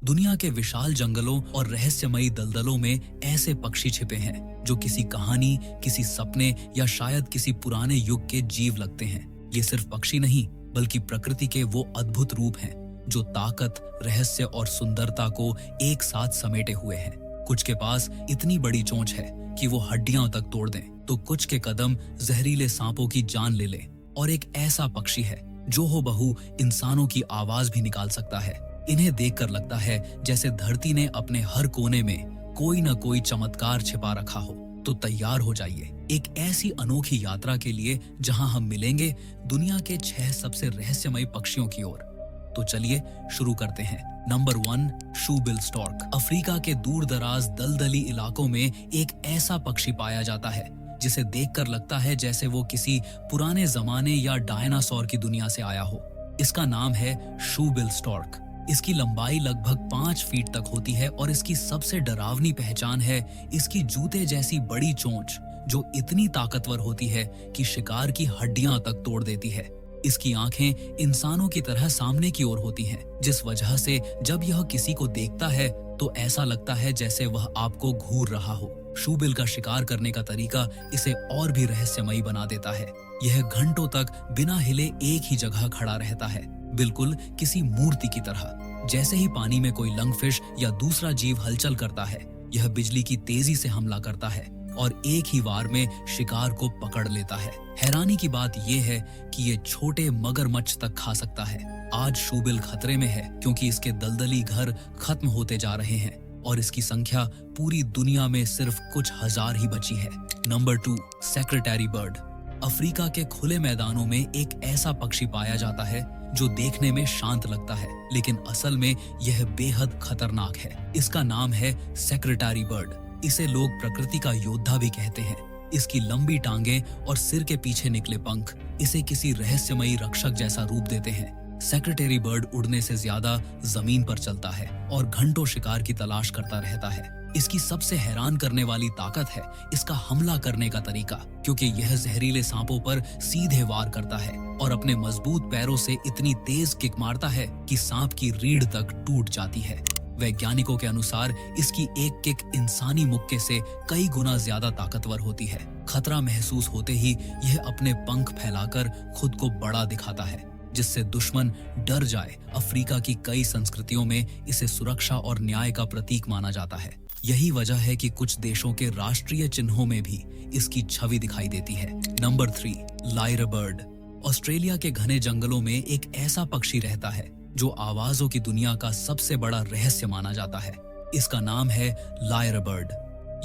दुनिया के विशाल जंगलों और रहस्यमयी दलदलों में ऐसे पक्षी छिपे हैं जो किसी कहानी, किसी सपने या शायद किसी पुराने युग के जीव लगते हैं। ये सिर्फ पक्षी नहीं, बल्कि प्रकृति के वो अद्भुत रूप हैं जो ताकत, रहस्य और सुंदरता को एक साथ समेटे हुए हैं। कुछ के पास इतनी बड़ी चोंच है कि वो हड्डियां तक तोड़ दें, तो कुछ के कदम जहरीले सांपों की जान ले लें, और एक ऐसा पक्षी है जो हो बहू इंसानों की आवाज भी निकाल सकता है। इन्हें देखकर लगता है जैसे धरती ने अपने हर कोने में कोई न कोई चमत्कार छिपा रखा हो। तो तैयार हो जाइए एक ऐसी अनोखी यात्रा के लिए जहां हम मिलेंगे दुनिया के 6 सबसे रहस्यमयी पक्षियों की ओर। तो चलिए शुरू करते हैं। Number 1, shoebill stork. अफ्रीका के दूर दराज दलदली इलाकों में एक ऐसा पक्षी पाया जाता है जिसे देखकर लगता है जैसे वो किसी पुराने जमाने या डायनासोर की दुनिया से आया हो। इसका नाम है शूबिल स्टॉर्क। इसकी लंबाई लगभग 5 फीट तक होती है और इसकी सबसे डरावनी पहचान है इसकी जूते जैसी बड़ी चोंच, जो इतनी ताकतवर होती है कि शिकार की हड्डियां तक तोड़ देती है। इसकी आंखें इंसानों की तरह सामने की ओर होती हैं, जिस वजह से जब यह किसी को देखता है तो ऐसा लगता है जैसे वह आपको घूर रहा हो। शूबिल का शिकार करने का तरीका इसे और भी रहस्यमयी बना देता है। यह घंटों तक बिना हिले एक ही जगह खड़ा रहता है, बिल्कुल किसी मूर्ति की तरह। जैसे ही पानी में कोई लंगफिश या दूसरा जीव हलचल करता है, यह बिजली की तेजी से हमला करता है और एक ही वार में शिकार को पकड़ लेता है। हैरानी की बात यह है कि ये छोटे मगरमच्छ तक खा सकता है। आज शूबिल खतरे में है क्योंकि इसके दलदली घर खत्म होते जा रहे हैं और इसकी संख्या पूरी दुनिया में सिर्फ कुछ हजार ही बची है। Number 2, secretary bird. अफ्रीका के खुले मैदानों में एक ऐसा पक्षी पाया जाता है जो देखने में शांत लगता है, लेकिन असल में यह बेहद खतरनाक है। इसका नाम है सेक्रेटरी बर्ड। इसे लोग प्रकृति का योद्धा भी कहते हैं। इसकी लंबी टांगें और सिर के पीछे निकले पंख इसे किसी रहस्यमयी रक्षक जैसा रूप देते हैं। सेक्रेटरी बर्ड उड़ने से ज्यादा जमीन पर चलता है और घंटों शिकार की तलाश करता रहता है। इसकी सबसे हैरान करने वाली ताकत है इसका हमला करने का तरीका, क्योंकि यह जहरीले सांपों पर सीधे वार करता है और अपने मजबूत पैरों से इतनी तेज किक मारता है कि सांप की रीढ़ तक टूट जाती है। वैज्ञानिकों के अनुसार इसकी एक किक इंसानी मुक्के से कई गुना ज्यादा ताकतवर होती है। खतरा महसूस होते ही यह अपने पंख फैलाकर खुद को बड़ा दिखाता है, जिससे दुश्मन डर जाए। अफ्रीका की कई संस्कृतियों में इसे सुरक्षा और न्याय का प्रतीक माना जाता है। यही वजह है कि कुछ देशों के राष्ट्रीय चिन्हों में भी इसकी छवि दिखाई देती है। Number 3, lawyer bird. ऑस्ट्रेलिया के घने जंगलों में एक ऐसा पक्षी रहता है जो आवाजों की दुनिया का सबसे बड़ा रहस्य माना जाता है। इसका नाम है लायर बर्ड।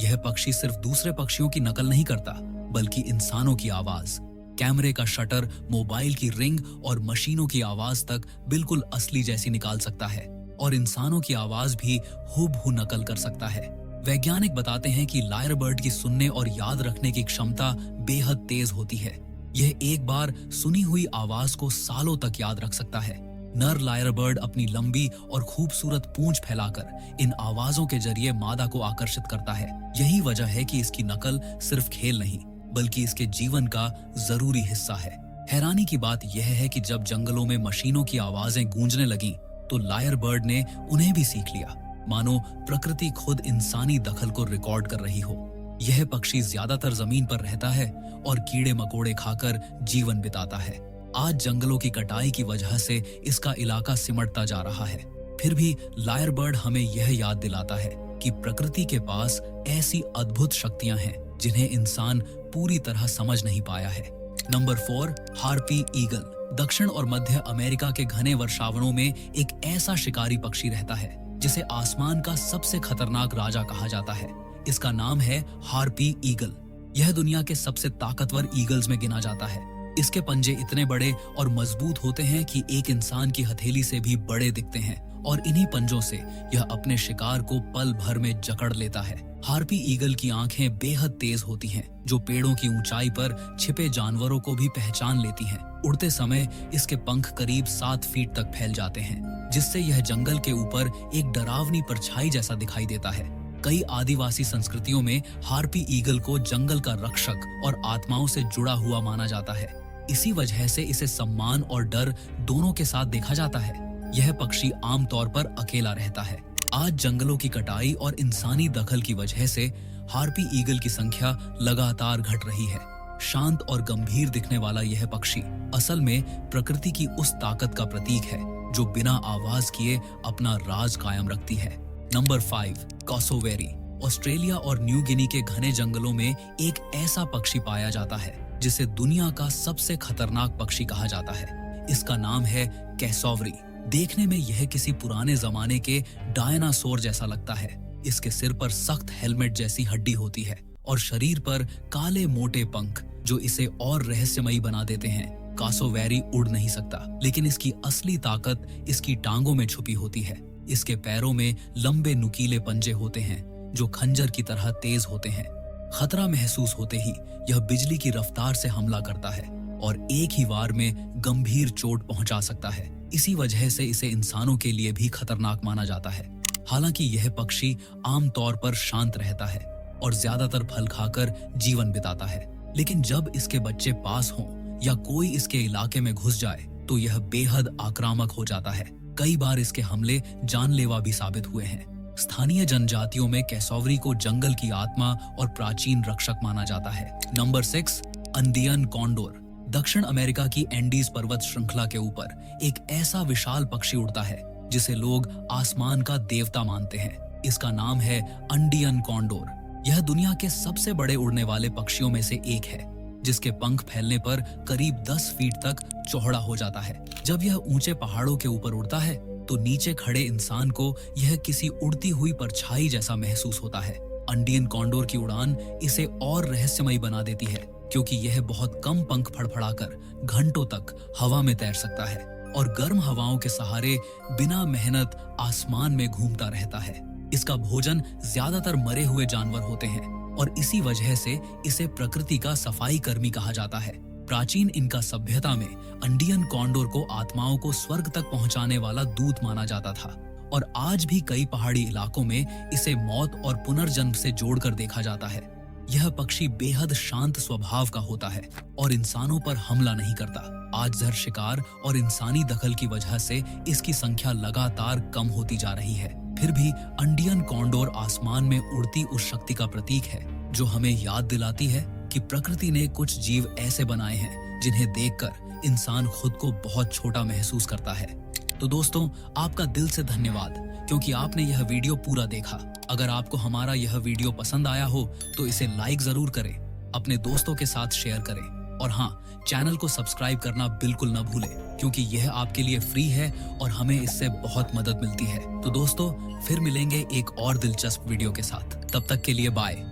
यह पक्षी सिर्फ दूसरे पक्षियों की नकल नहीं करता, बल्कि इंसानों की आवाज, कैमरे का शटर, मोबाइल की रिंग और मशीनों की आवाज तक बिल्कुल असली जैसी निकाल सकता है, और इंसानों की आवाज भी हूबहू नकल कर सकता है। वैज्ञानिक बताते हैं कि लायर बर्ड की सुनने और याद रखने की क्षमता बेहद तेज होती है। यह एक बार सुनी हुई आवाज को सालों तक याद रख सकता है। नर लायर बर्ड अपनी लंबी और खूबसूरत पूंछ फैलाकर इन आवाजों के जरिए मादा को आकर्षित करता है। यही वजह है कि इसकी नकल सिर्फ खेल नहीं, बल्कि इसके जीवन का जरूरी हिस्सा है। हैरानी की बात यह है कि जब जंगलों में मशीनों की आवाजें गूंजने लगीं, तो लायर बर्ड ने उन्हें भी सीख लिया, मानो प्रकृति खुद इंसानी दखल को रिकॉर्ड कर रही हो। यह पक्षी ज्यादातर जमीन पर रहता है और कीड़े मकोड़े खाकर जीवन बिताता है। आज जंगलों की कटाई की वजह से इसका इलाका सिमटता जा रहा है, फिर भी लायर बर्ड हमें यह याद दिलाता है कि प्रकृति के पास ऐसी अद्भुत शक्तियां हैं जिन्हें इंसान पूरी तरह समझ नहीं पाया है। Number 4, harpy eagle. दक्षिण और मध्य अमेरिका के घने वर्षावनों में एक ऐसा शिकारी पक्षी रहता है जिसे आसमान का सबसे खतरनाक राजा कहा जाता है। इसका नाम है हार्पी ईगल। यह दुनिया के सबसे ताकतवर ईगल्स में गिना जाता है। इसके पंजे इतने बड़े और मजबूत होते हैं कि एक इंसान की हथेली से भी बड़े दिखते हैं, और इन्हीं पंजों से यह अपने शिकार को पल भर में जकड़ लेता है। हार्पी ईगल की आंखें बेहद तेज होती हैं, जो पेड़ों की ऊंचाई पर छिपे जानवरों को भी पहचान लेती हैं। उड़ते समय इसके पंख करीब 7 फीट तक फैल जाते हैं, जिससे यह जंगल के ऊपर एक डरावनी परछाई जैसा दिखाई देता है। कई आदिवासी संस्कृतियों में हार्पी ईगल को जंगल का रक्षक और आत्माओं से जुड़ा हुआ माना जाता है। इसी वजह से इसे सम्मान और डर दोनों के साथ देखा जाता है। यह पक्षी आमतौर पर अकेला रहता है, आज जंगलों की कटाई और इंसानी दखल की वजह से हार्पी ईगल की संख्या लगातार घट रही है। शांत और गंभीर दिखने वाला यह पक्षी असल में प्रकृति की उस ताकत का प्रतीक है जो बिना आवाज किए अपना राज कायम रखती है। नंबर 5, कासोवेरी। ऑस्ट्रेलिया और न्यू गिनी के घने जंगलों में एक ऐसा पक्षी पाया जाता है जिसे दुनिया का सबसे खतरनाक पक्षी कहा जाता है। इसका नाम है कैसोवरी। देखने में यह किसी पुराने जमाने के डायनासोर जैसा लगता है। इसके सिर पर सख्त हेलमेट जैसी हड्डी होती है और शरीर पर काले मोटे पंख जो इसे और रहस्यमयी बना देते हैं। कासोवेरी उड़ नहीं सकता, लेकिन इसकी असली ताकत इसकी टांगों में छुपी होती है। इसके पैरों में लंबे नुकीले पंजे होते हैं जो खंजर की तरह तेज होते हैं। खतरा महसूस होते ही यह बिजली की रफ्तार से हमला करता है और एक ही वार में गंभीर चोट पहुंचा सकता है। इसी वजह से इसे इंसानों के लिए भी खतरनाक माना जाता है। हालांकि यह पक्षी आमतौर पर शांत रहता है और ज्यादातर फल खाकर जीवन बिताता है, लेकिन जब इसके बच्चे पास हों या कोई इसके इलाके में घुस जाए तो यह बेहद आक्रामक हो जाता है। कई बार इसके हमले जानलेवा भी साबित हुए हैं। स्थानीय जनजातियों में कैसोवरी को जंगल की आत्मा और प्राचीन रक्षक माना जाता है। Number 6, Andean condor. दक्षिण अमेरिका की एंडीज पर्वत श्रृंखला के ऊपर एक ऐसा विशाल पक्षी उड़ता है जिसे लोग आसमान का देवता मानते हैं। इसका नाम है अंडियन कॉन्डोर। यह दुनिया के सबसे बड़े उड़ने वाले पक्षियों में से एक है, जिसके पंख फैलने पर करीब 10 फीट तक चौड़ा हो जाता है। जब यह ऊंचे पहाड़ों के ऊपर उड़ता है तो नीचे खड़े इंसान को यह किसी उड़ती हुई परछाई जैसा महसूस होता है। अंडियन कॉन्डोर की उड़ान इसे और रहस्यमयी बना देती है क्योंकि यह बहुत कम पंख फड़फड़ाकर घंटों तक हवा में तैर सकता है और गर्म हवाओं के सहारे बिना मेहनत आसमान में घूमता रहता है। इसका भोजन ज्यादातर मरे हुए जानवर होते हैं और इसी वजह से इसे प्रकृति का सफाई कर्मी कहा जाता है। प्राचीन इनका सभ्यता में अंडियन कॉन्डोर को आत्माओं को स्वर्ग तक पहुंचाने वाला दूत माना जाता था और आज भी कई पहाड़ी इलाकों में इसे मौत और पुनर्जन्म से जोड़कर देखा जाता है। यह पक्षी बेहद शांत स्वभाव का होता है और इंसानों पर हमला नहीं करता। आज जहर शिकार और इंसानी दखल की वजह से इसकी संख्या लगातार कम होती जा रही है। फिर भी अंडियन कॉन्डोर आसमान में उड़ती उस शक्ति का प्रतीक है जो हमें याद दिलाती है कि प्रकृति ने कुछ जीव ऐसे बनाए हैं जिन्हें देखकर इंसान खुद को बहुत छोटा महसूस करता है। तो दोस्तों, आपका दिल से धन्यवाद क्योंकि आपने यह वीडियो पूरा देखा। अगर आपको हमारा यह वीडियो पसंद आया हो तो इसे लाइक जरूर करें, अपने दोस्तों के साथ शेयर करें और हाँ, चैनल को सब्सक्राइब करना बिल्कुल न भूलें क्योंकि यह आपके लिए फ्री है और हमें इससे बहुत मदद मिलती है। तो दोस्तों, फिर मिलेंगे एक और दिलचस्प वीडियो के साथ। तब तक के लिए बाय।